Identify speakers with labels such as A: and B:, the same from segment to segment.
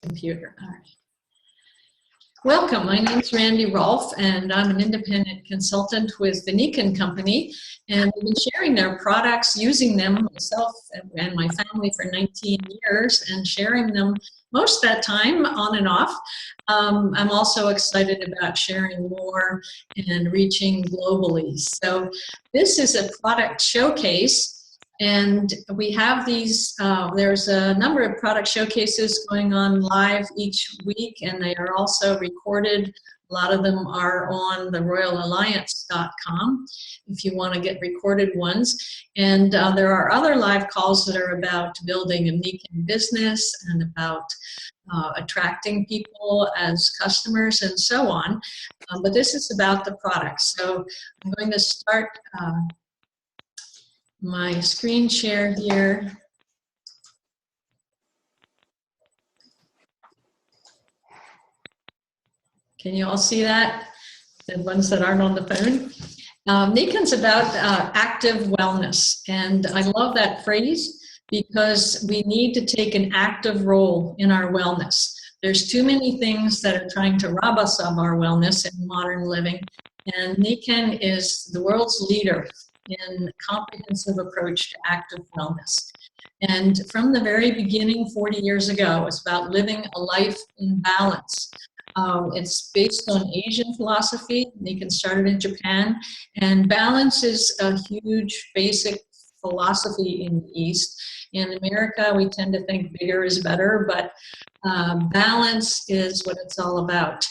A: computer. All right. Welcome, my name is Randy Rolfe, and I'm an independent consultant with the Nikan Company, and I've been sharing their products, using them myself and my family for 19 years, and sharing them most of that time on and off. I'm also excited about sharing more and reaching globally. So this is a product showcase. And we have these, there's a number of product showcases going on live each week, and they are also recorded. A lot of them are on the royalalliance.com if you want to get recorded ones. And there are other live calls that are about building a Nikan business and about attracting people as customers and so on. But this is about the products. So I'm going to start my screen share here. Can you all see that? The ones that aren't on the phone. Nikan's about active wellness, and I love that phrase because we need to take an active role in our wellness. There's too many things that are trying to rob us of our wellness in modern living, and Nikan is the world's leader in comprehensive approach to active wellness. And from the very beginning, 40 years ago, it's about living a life in balance. It's based on Asian philosophy. Nikan started in Japan, and balance is a huge basic philosophy in the East. In America, we tend to think bigger is better, but balance is what it's all about.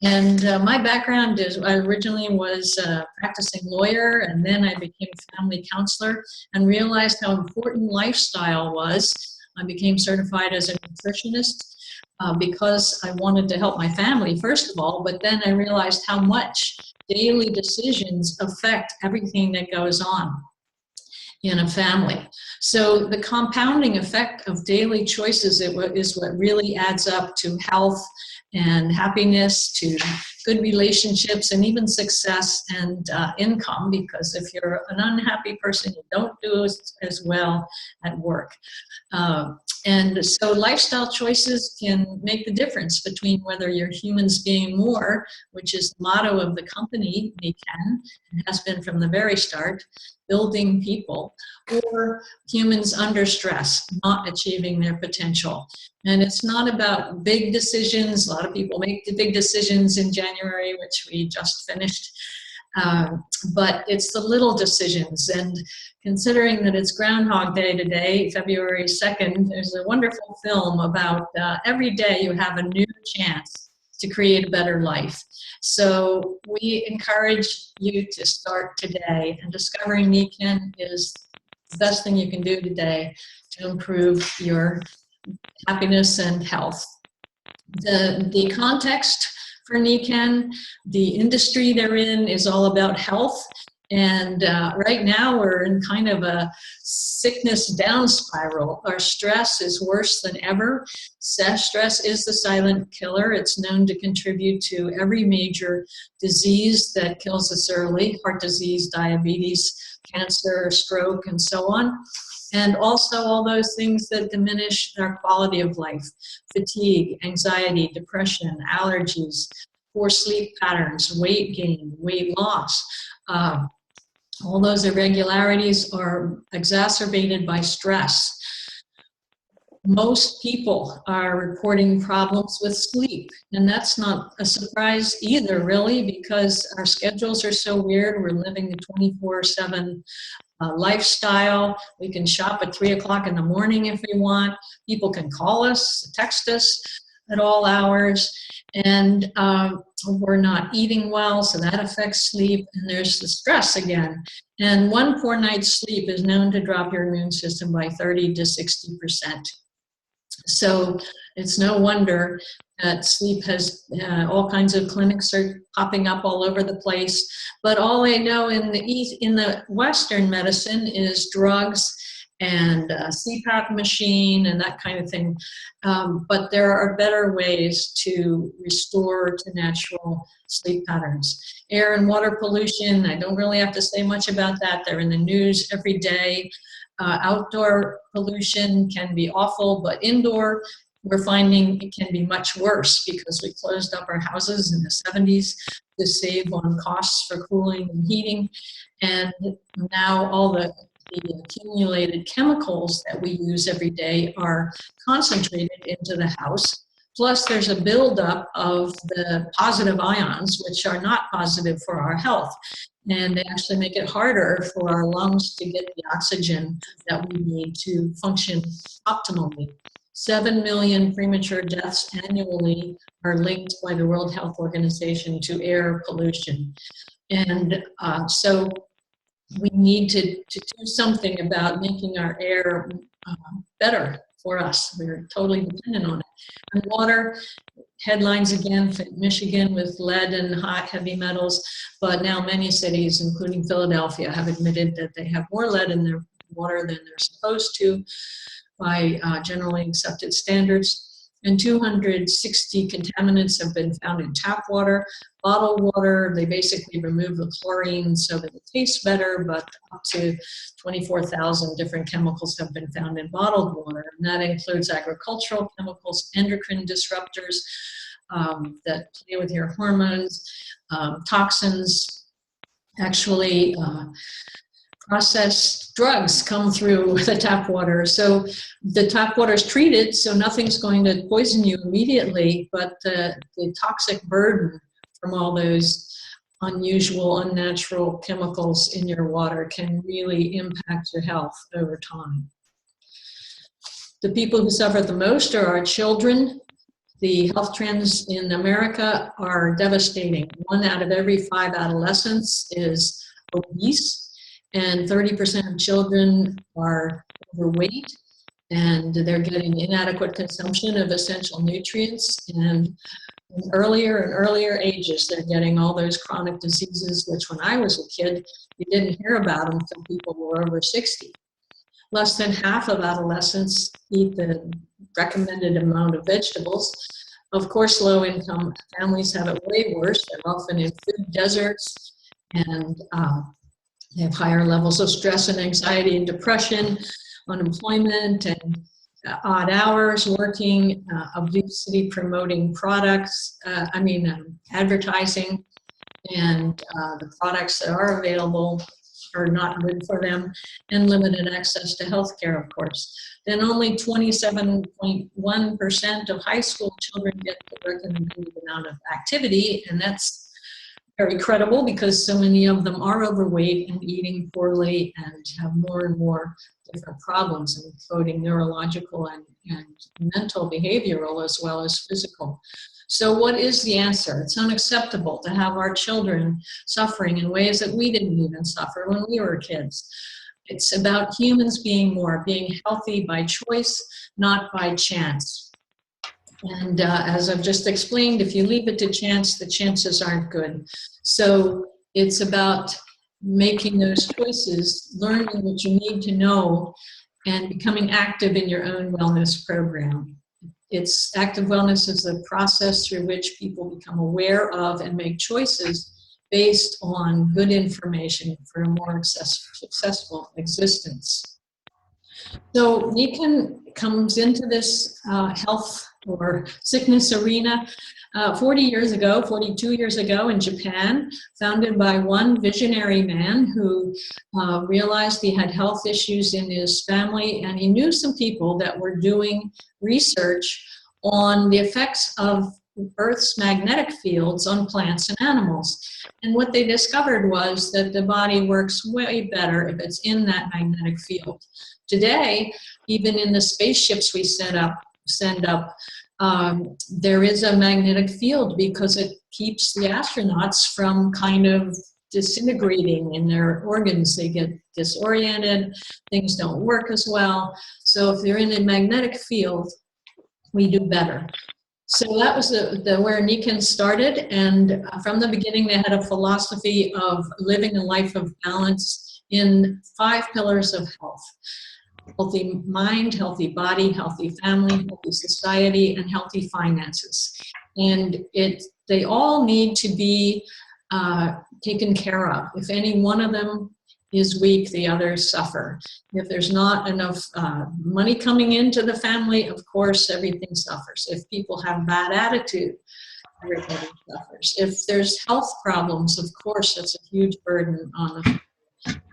A: And my background is, I originally was a practicing lawyer, and then I became a family counselor and realized how important lifestyle was. I became certified as a nutritionist because I wanted to help my family, first of all, but then I realized how much daily decisions affect everything that goes on in a family. So the compounding effect of daily choices is what really adds up to health and happiness, to good relationships, and even success and income, because if you're an unhappy person, you don't do as well at work. And so lifestyle choices can make the difference between whether you're humans being more, which is the motto of the company, Nikan, and has been from the very start, building people, or humans under stress, not achieving their potential. And it's not about big decisions. A lot of people make the big decisions in January, which we just finished. But it's the little decisions. And considering that it's Groundhog Day today, February 2nd, there's a wonderful film about every day you have a new chance to create a better life. So we encourage you to start today, and discovering Nikan is the best thing you can do today to improve your happiness and health. The context for Nikan, the industry they're in, is all about health. And right now we're in kind of a sickness down spiral. Our stress is worse than ever. Stress is the silent killer. It's known to contribute to every major disease that kills us early: heart disease, diabetes, cancer, stroke, and so on. And also all those things that diminish our quality of life: fatigue, anxiety, depression, allergies, poor sleep patterns, weight gain, weight loss. All those irregularities are exacerbated by stress. Most people are reporting problems with sleep, and that's not a surprise either, really, because our schedules are so weird. We're living a 24/7 lifestyle. We can shop at 3 o'clock in the morning if we want. People can call us, text us at all hours, and we're not eating well, so that affects sleep. And there's the stress again. And one poor night's sleep is known to drop your immune system by 30 to 60%. So it's no wonder that sleep has all kinds of clinics are popping up all over the place. But all I know in the Western medicine is drugs and a CPAP machine and that kind of thing. But there are better ways to restore to natural sleep patterns. Air and water pollution, I don't really have to say much about that. They're in the news every day. Outdoor pollution can be awful, but indoor we're finding it can be much worse because we closed up our houses in the 70s to save on costs for cooling and heating. And now all the accumulated chemicals that we use every day are concentrated into the house. Plus, there's a buildup of the positive ions, which are not positive for our health. And they actually make it harder for our lungs to get the oxygen that we need to function optimally. 7 million premature deaths annually are linked by the World Health Organization to air pollution. And so we need to do something about making our air better for us. We're totally dependent on it. And water, headlines again, Michigan with lead and high heavy metals, but now many cities, including Philadelphia, have admitted that they have more lead in their water than they're supposed to by generally accepted standards. And 260 contaminants have been found in tap water. Bottled water, they basically remove the chlorine so that it tastes better, but up to 24,000 different chemicals have been found in bottled water. And that includes agricultural chemicals, endocrine disruptors that play with your hormones, toxins, actually processed drugs come through the tap water. So the tap water is treated, so nothing's going to poison you immediately, but the toxic burden from all those unusual, unnatural chemicals in your water can really impact your health over time. The people who suffer the most are our children. The health trends in America are devastating. 1 out of every 5 adolescents is obese. And 30% of children are overweight, and they're getting inadequate consumption of essential nutrients. And in earlier and earlier ages, they're getting all those chronic diseases, which when I was a kid, you didn't hear about them until people were over 60. Less than half of adolescents eat the recommended amount of vegetables. Of course, low-income families have it way worse. They're often in food deserts, and they have higher levels of stress and anxiety and depression, unemployment, and odd hours working, obesity promoting products, advertising, and the products that are available are not good for them, and limited access to health care, of course. Then only 27.1% of high school children get the recommended amount of activity, and that's very credible because so many of them are overweight and eating poorly and have more and more different problems, including neurological and mental, behavioral, as well as physical. So what is the answer? It's unacceptable to have our children suffering in ways that we didn't even suffer when we were kids. It's about humans being healthy by choice, not by chance. And as I've just explained, if you leave it to chance, the chances aren't good. So it's about making those choices, learning what you need to know, and becoming active in your own wellness program. Active wellness is a process through which people become aware of and make choices based on good information for a more successful existence. So Nikan comes into this health or sickness arena 42 years ago in Japan, founded by one visionary man who realized he had health issues in his family, and he knew some people that were doing research on the effects of Earth's magnetic fields on plants and animals. And what they discovered was that the body works way better if it's in that magnetic field. Today, even in the spaceships we send up, there is a magnetic field because it keeps the astronauts from kind of disintegrating in their organs. They get disoriented, things don't work as well. So if they're in a magnetic field, we do better. So that was where Nikan started, and from the beginning they had a philosophy of living a life of balance in 5 pillars of health. Healthy mind, healthy body, healthy family, healthy society, and healthy finances. And they all need to be taken care of. If any one of them is weak, the others suffer. If there's not enough money coming into the family, of course, everything suffers. If people have bad attitude, everybody suffers. If there's health problems, of course, that's a huge burden on the family.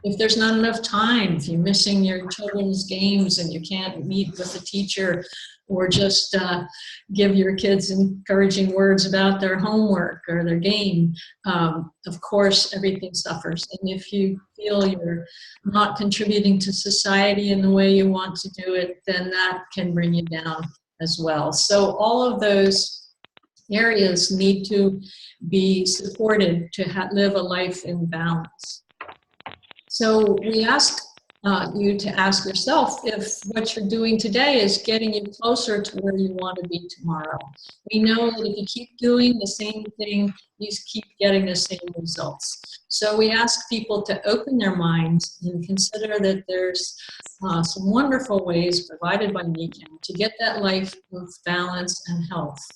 A: If there's not enough time, if you're missing your children's games and you can't meet with a teacher or just give your kids encouraging words about their homework or their game, of course, everything suffers. And if you feel you're not contributing to society in the way you want to do it, then that can bring you down as well. So all of those areas need to be supported to live a life in balance. So we ask you to ask yourself if what you're doing today is getting you closer to where you want to be tomorrow. We know that if you keep doing the same thing, you keep getting the same results. So we ask people to open their minds and consider that there's some wonderful ways provided by NECAN to get that life of balance and health.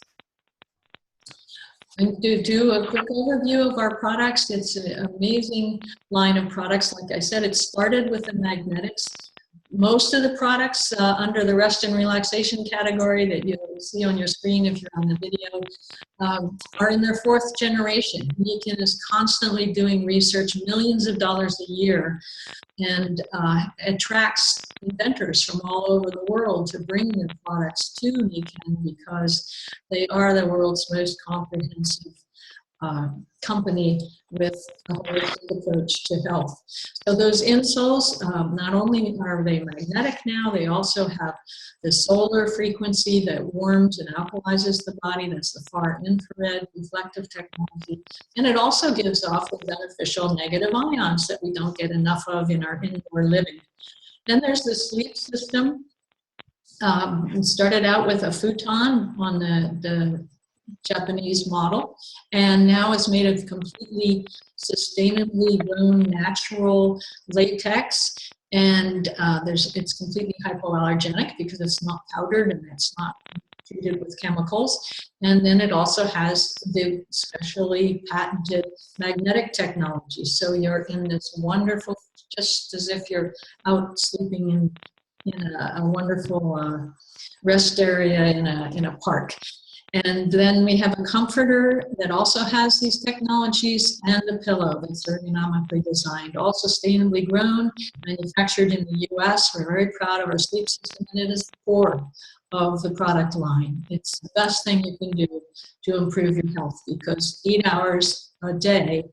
A: And to do a quick overview of our products, it's an amazing line of products. Like I said, it started with the magnetics. Most of the products under the rest and relaxation category that you'll see on your screen if you're on the video are in their 4th generation. NECAN is constantly doing research, millions of dollars a year, and attracts inventors from all over the world to bring their products to NECAN because they are the world's most comprehensive company with a holistic approach to health. So those insoles, not only are they magnetic now, they also have the solar frequency that warms and alkalizes the body. That's the far infrared reflective technology. And it also gives off the beneficial negative ions that we don't get enough of in our indoor living. Then there's the sleep system. It started out with a futon on the Japanese model, and now it's made of completely sustainably grown natural latex, and it's completely hypoallergenic because it's not powdered and it's not treated with chemicals. And then it also has the specially patented magnetic technology. So you're in this wonderful, just as if you're out sleeping in a wonderful rest area in a park. And then we have a comforter that also has these technologies, and a pillow that's ergonomically designed, all sustainably grown, manufactured in the US. We're very proud of our sleep system, and it is the core of the product line. It's the best thing you can do to improve your health, because 8 hours a day,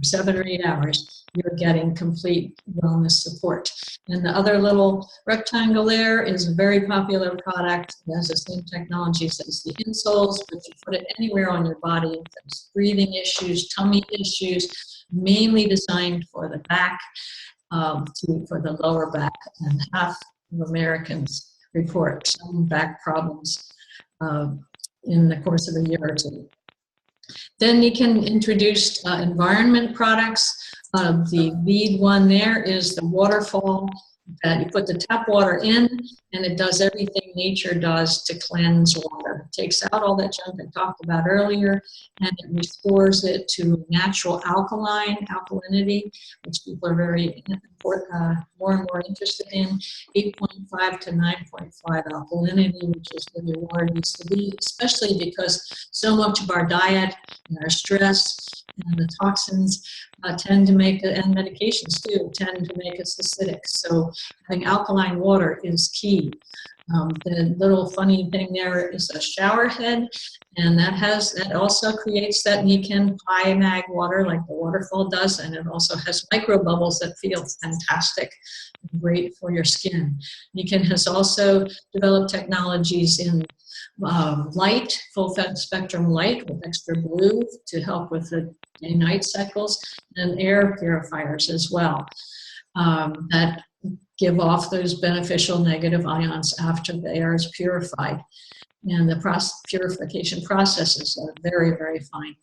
A: 7 or 8 hours, you're getting complete wellness support. And the other little rectangle there is a very popular product. It has the same technologies as the insoles, but you put it anywhere on your body. There's breathing issues, tummy issues, mainly designed for the back, for the lower back. And half of Americans report some back problems in the course of a year or two. Then you can introduce environment products. The lead one there is the waterfall that you put the tap water in, and it does everything nature does to cleanse water. It takes out all that junk I talked about earlier, and it restores it to natural alkalinity, which people are very more and more interested in. 8.5 to 9.5 alkalinity, which is where your water needs to be, especially because so much of our diet and our stress and the toxins tend to make, and medications too, tend to make us acidic. So having alkaline water is key. The little funny thing there is a shower head, and that also creates that NECAN high mag water like the waterfall does, and it also has micro bubbles that feel fantastic and great for your skin. NECAN has also developed technologies in light, full spectrum light with extra blue to help with the day-night cycles, and air purifiers as well that give off those beneficial negative ions after the air is purified. And the purification processes are very, very fine.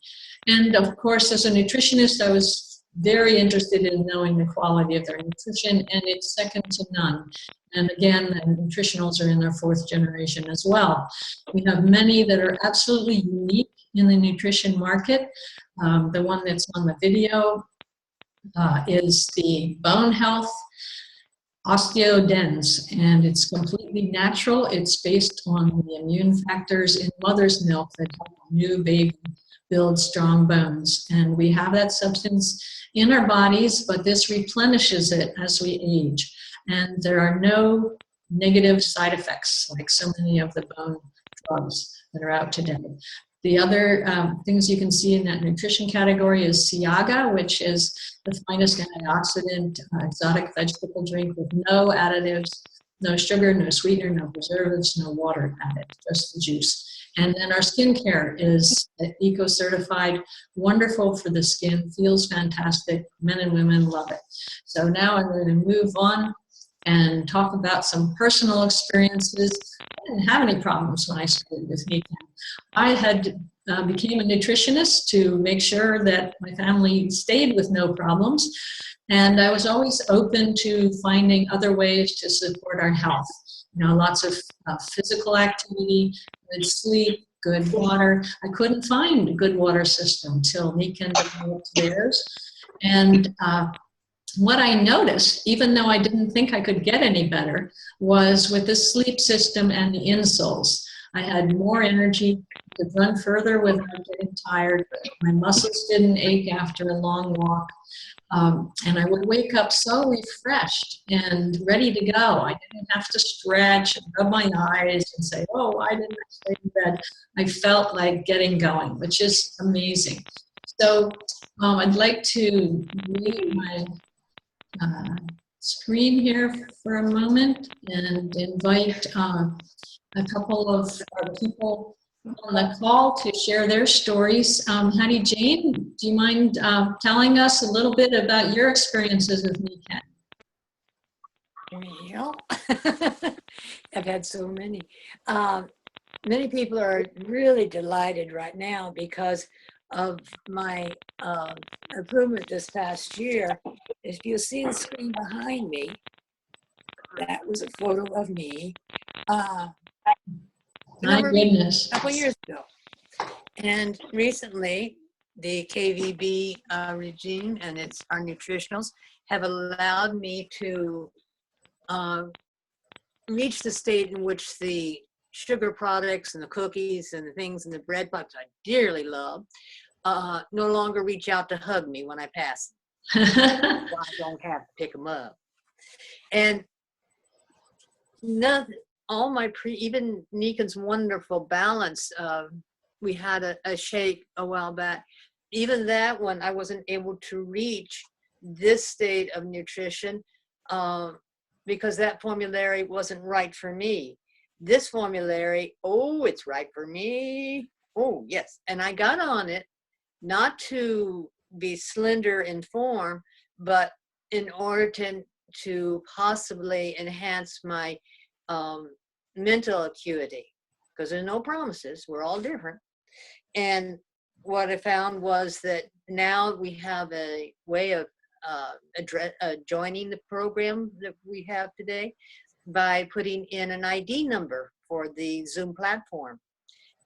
A: And of course, as a nutritionist, I was very interested in knowing the quality of their nutrition, and it's second to none. And again, the nutritionals are in their 4th generation as well. We have many that are absolutely unique in the nutrition market. The one that's on the video is the Bone Health Osteodens, and it's completely natural. It's based on the immune factors in mother's milk that help a new baby build strong bones. And we have that substance in our bodies, but this replenishes it as we age. And there are no negative side effects like so many of the bone drugs that are out today. The other things you can see in that nutrition category is Siaga, which is the finest antioxidant exotic vegetable drink with no additives, no sugar, no sweetener, no preservatives, no water added, just the juice. And then our skincare is eco-certified, wonderful for the skin, feels fantastic. Men and women love it. So now I'm going to move on and talk about some personal experiences. I didn't have any problems when I started with Nikan. I had became a nutritionist to make sure that my family stayed with no problems. And I was always open to finding other ways to support our health. You know, lots of physical activity, good sleep, good water. I couldn't find a good water system till Nikan developed theirs. And what I noticed, even though I didn't think I could get any better, was with the sleep system and the insoles. I had more energy, could run further without getting tired. My muscles didn't ache after a long walk. And I would wake up so refreshed and ready to go. I didn't have to stretch and rub my eyes and say, oh, why didn't I stay in bed? I felt like getting going, which is amazing. So I'd like to leave my screen here for a moment and invite a couple of our people on the call to share their stories. Hattie Jane, do you mind telling us a little bit about your experiences with Nikan?
B: Well, I've had so many. Many people are really delighted right now because of my improvement this past year. If you see the screen behind me, that was a photo of me.
A: My goodness.
B: A couple years ago. And recently, the KVB regime and our nutritionals have allowed me to reach the state in which the sugar products and the cookies and the things and the bread puffs I dearly love no longer reach out to hug me when I pass them. I don't have to pick them up. And nothing, all my even Nikan's wonderful balance, we had a shake a while back. Even that one, I wasn't able to reach this state of nutrition because that formulary wasn't right for me. This formulary, oh, it's right for me. Oh, yes. And I got on it not to be slender in form, but in order to possibly enhance my mental acuity, because there's no promises, we're all different. And what I found was that now we have a way of joining the program that we have today by putting in an ID number for the Zoom platform.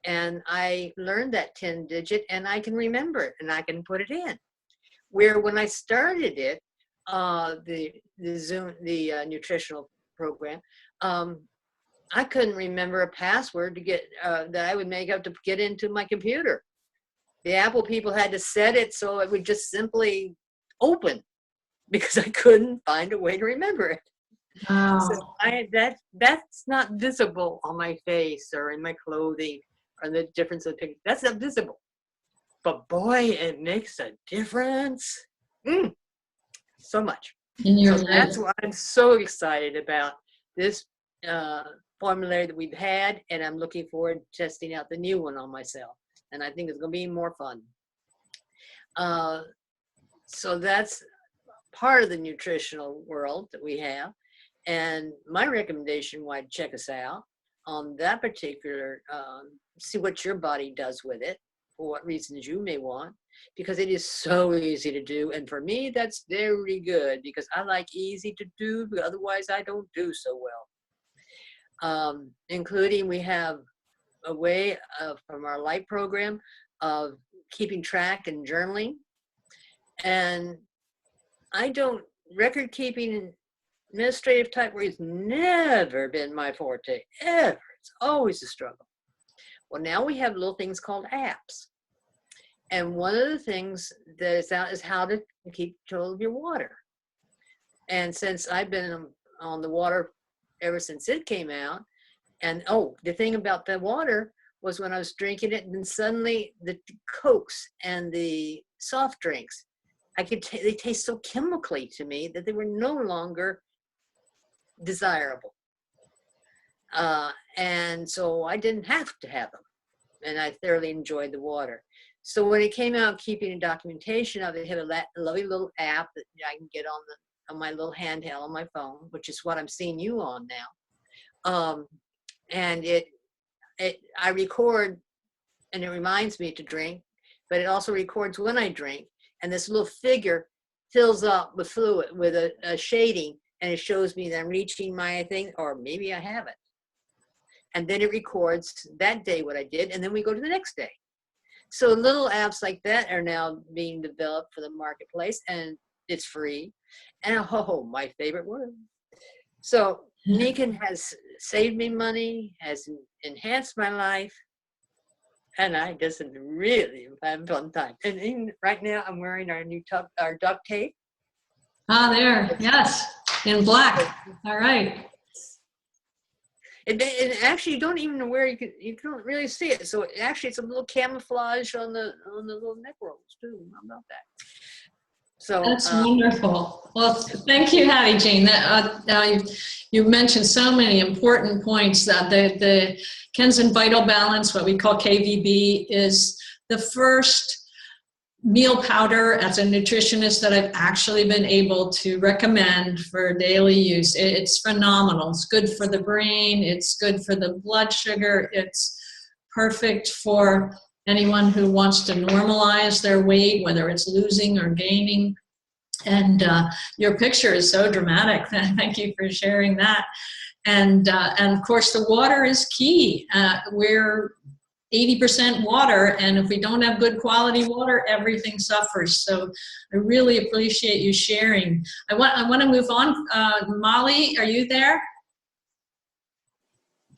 B: And I learned that 10-digit and I can remember it and I can put it in. Where when I started it, the Zoom, the nutritional program, I couldn't remember a password to get that I would make up to get into my computer. The Apple people had to set it so it would just simply open because I couldn't find a way to remember it.
A: Wow.
B: So that's not visible on my face or in my clothing or the difference of the picture. That's not visible. But boy, it makes a difference. So much.
A: In your
B: so
A: life.
B: That's why I'm so excited about this formulary that we've had, and I'm looking forward to testing out the new one on myself. And I think it's going to be more fun. So that's part of the nutritional world that we have. And my recommendation, why check us out on that particular, see what your body does with it, for what reasons you may want, because it is so easy to do. And for me, that's very good because I like easy to do, but otherwise I don't do so well. Including we have a way from our light program of keeping track and journaling. And I don't, record keeping and administrative type work has never been my forte, ever. It's always a struggle. Well, now we have little things called apps. And one of the things that is out is how to keep control of your water. And since I've been on the water ever since it came out, and oh, the thing about the water was when I was drinking it, and then suddenly the Cokes and the soft drinks, they taste so chemically to me that they were no longer desirable. And so I didn't have to have them. And I thoroughly enjoyed the water. So when it came out, keeping a documentation of it, had a lovely little app that I can get on my little handheld on my phone, which is what I'm seeing you on now. And I record, and it reminds me to drink, but it also records when I drink. And this little figure fills up with fluid with a shading, and it shows me that I'm reaching my thing, or maybe I haven't. And then it records that day what I did, and then we go to the next day. So little apps like that are now being developed for the marketplace, and it's free. And oh, my favorite word. So Nikon has saved me money, has enhanced my life, and I just really have a fun time. And even right now, I'm wearing our duct tape.
A: Ah, there, yes, in black. All right.
B: And actually, you don't even know where you don't really see it. So actually, it's a little camouflage on the little neck rolls too. How about that? So
A: that's wonderful. Well, thank you, Hattie Jane. You mentioned so many important points. That the Kenzen Vital Balance, what we call KVB, is the first meal powder as a nutritionist that I've actually been able to recommend for daily use. It's phenomenal. It's good for the brain. It's good for the blood sugar. It's perfect for anyone who wants to normalize their weight, whether it's losing or gaining. And your picture is so dramatic. Thank you for sharing that. And of course, the water is key. We're 80% water, and if we don't have good quality water, everything suffers. So I really appreciate you sharing. I want to move on. Molly, are you there?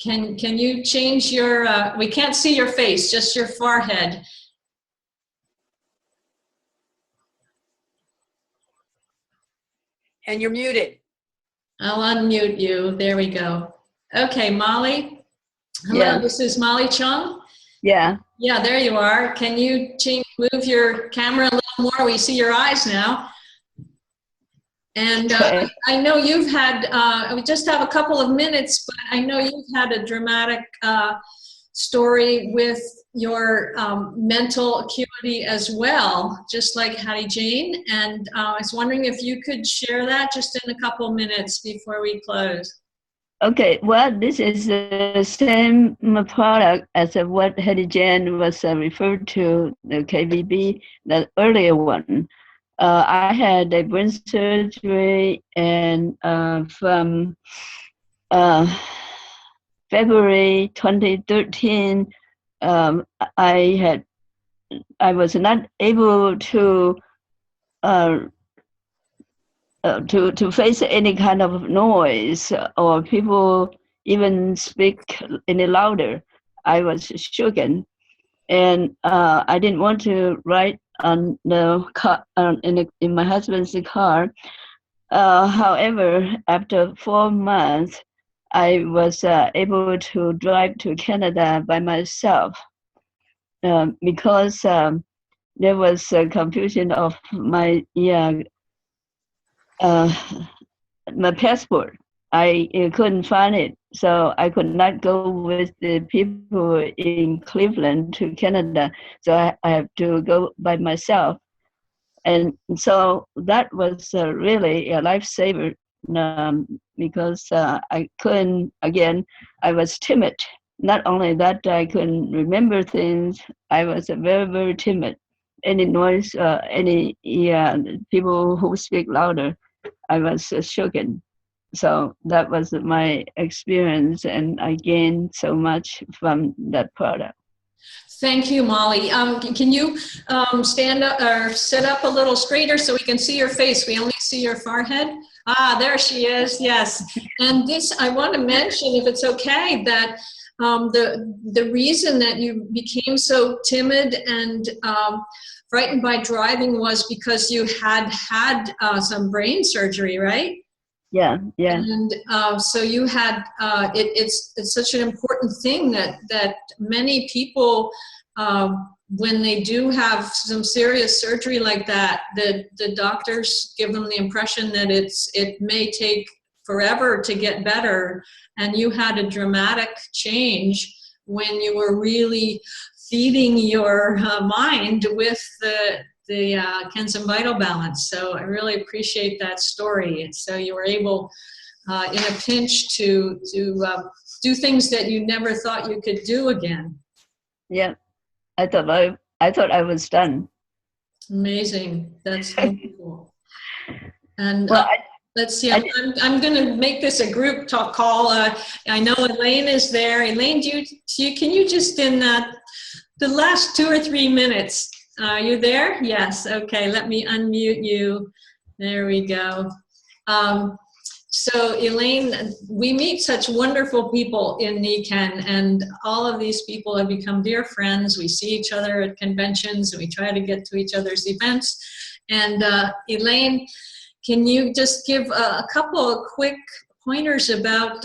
A: Can you change your, we can't see your face, just your forehead.
B: And you're muted.
A: I'll unmute you. There we go. Okay, Molly. Hello,
C: Yeah.
A: This is Molly Chung.
C: Yeah.
A: Yeah, there you are. Can you move your camera a little more? We see your eyes now. And
C: Okay.
A: I know you've had, we just have a couple of minutes, but I know you've had a dramatic story with your mental acuity as well, just like Hattie Jane. And I was wondering if you could share that just in a couple minutes before we close.
C: Okay, well, this is the same product as what Hattie Jane was referred to, the KVB, the earlier one. I had a brain surgery, and from February 2013, I was not able to face any kind of noise or people even speak any louder. I was shaken, and I didn't want to ride on the car in my husband's car. However, after 4 months, I was able to drive to Canada by myself because there was a confusion of my my passport. I couldn't find it, so I could not go with the people in Cleveland to Canada. So I have to go by myself, and so that was really a lifesaver because I couldn't. Again, I was timid. Not only that, I couldn't remember things. I was very, very timid. Any noise, any people who speak louder, I was shaken. So that was my experience, and I gained so much from that product.
A: Thank you, Molly. Can you stand up or sit up a little straighter so we can see your face? We only see your forehead. Ah, there she is. Yes. And this, I want to mention, if it's okay, that the reason that you became so timid and frightened by driving was because you had some brain surgery, right?
C: Yeah, yeah.
A: And so you had it's such an important thing that many people when they do have some serious surgery like that, the doctors give them the impression that it may take forever to get better, and you had a dramatic change when you were really feeding your mind with the Kensen Vital Balance. So I really appreciate that story. And so you were able, in a pinch, to do things that you never thought you could do again.
C: Yeah, I thought I was done.
A: Amazing. That's wonderful. And
C: Well,
A: let's see, I'm going to make this a group talk call. I know Elaine is there. Elaine, can you just in the last 2 or 3 minutes, are you there? Yes. Okay. Let me unmute you. There we go. So Elaine, we meet such wonderful people in NECAN, and all of these people have become dear friends. We see each other at conventions, and we try to get to each other's events. And Elaine, can you just give a couple of quick pointers about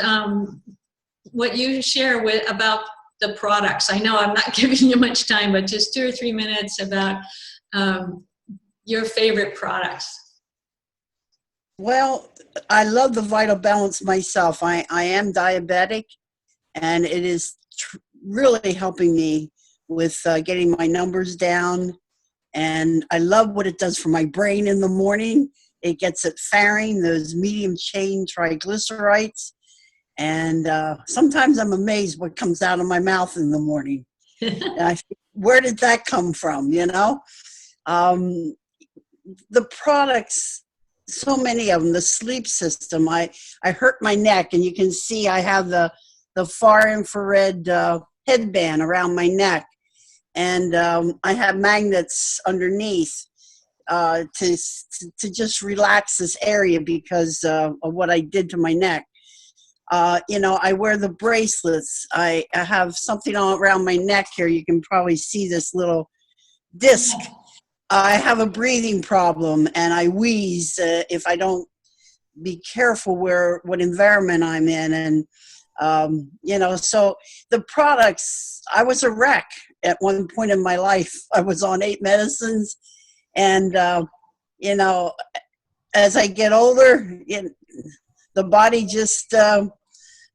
A: what you share about the products? I know I'm not giving you much time, but just 2 or 3 minutes about your favorite products.
D: Well, I love the Vital Balance myself. I am diabetic, and it is really helping me with getting my numbers down. And I love what it does for my brain in the morning. It gets it firing those medium chain triglycerides. And sometimes I'm amazed what comes out of my mouth in the morning. And I think, where did that come from, you know? The products, so many of them, the sleep system. I hurt my neck, and you can see I have the far infrared headband around my neck. And I have magnets underneath to just relax this area because of what I did to my neck. I wear the bracelets. I have something all around my neck here. You can probably see this little disc. I have a breathing problem, and I wheeze if I don't be careful what environment I'm in. And, so the products, I was a wreck at one point in my life. I was on 8 medicines. And, as I get older, the body just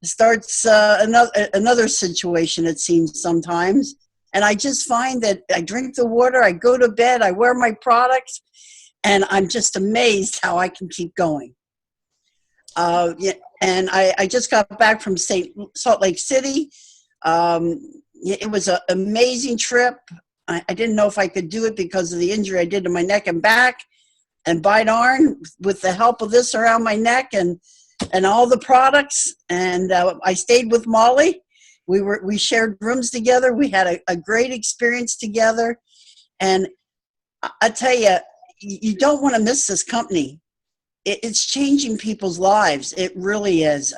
D: starts another situation, it seems sometimes. And I just find that I drink the water, I go to bed, I wear my products, and I'm just amazed how I can keep going. And I just got back from Salt Lake City. It was an amazing trip. I didn't know if I could do it because of the injury I did to my neck and back. And by darn, with the help of this around my neck and all the products, and I stayed with Molly. We shared rooms together. We had a great experience together. And I tell you, you don't want to miss this company. It's changing people's lives. It really is.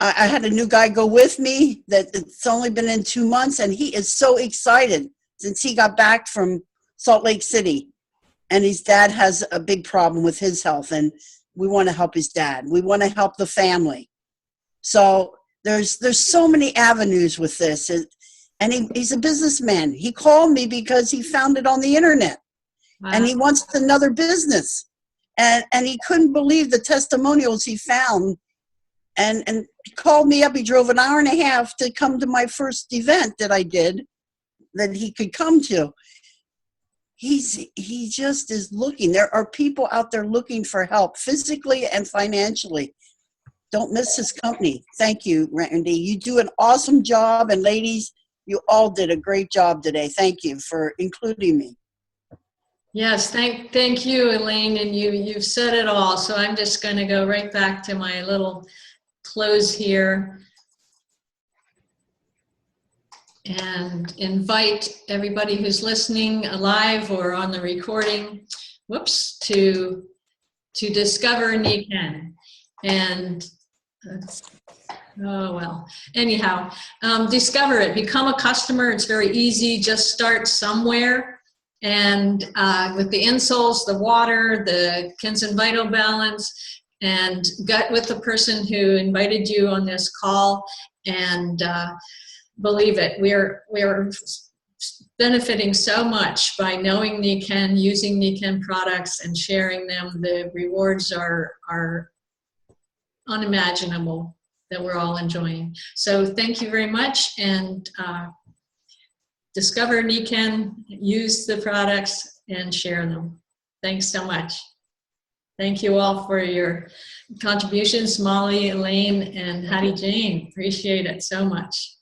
D: I had a new guy go with me it's only been in 2 months, and he is so excited since he got back from Salt Lake City. And his dad has a big problem with his health, and we want to help his dad. We want to help the family. So there's so many avenues with this. And he's a businessman. He called me because he found it on the internet. Wow. And he wants another business. And he couldn't believe the testimonials he found. And he called me up. He drove an hour and a half to come to my first event that I did that he could come to. He just is looking. There are people out there looking for help physically and financially. Don't miss this company. Thank you, Randy. You do an awesome job. And ladies, you all did a great job today. Thank you for including me.
A: Yes, thank you, Elaine. And you've said it all. So I'm just going to go right back to my little close here. and invite everybody who's listening live or on the recording, whoops, to discover Nikken. And oh, well, anyhow, discover it, become a customer. It's very easy. Just start somewhere. And with the insoles, the water, the Kensen Vital Balance, and get with the person who invited you on this call, and believe it, we're benefiting so much by knowing Nikken, using Nikken products and sharing them. The rewards are unimaginable that we're all enjoying. So thank you very much, and discover Nikken, use the products, and share them. Thanks so much. Thank you all for your contributions, Molly, Elaine, and Hattie Jane. Appreciate it so much.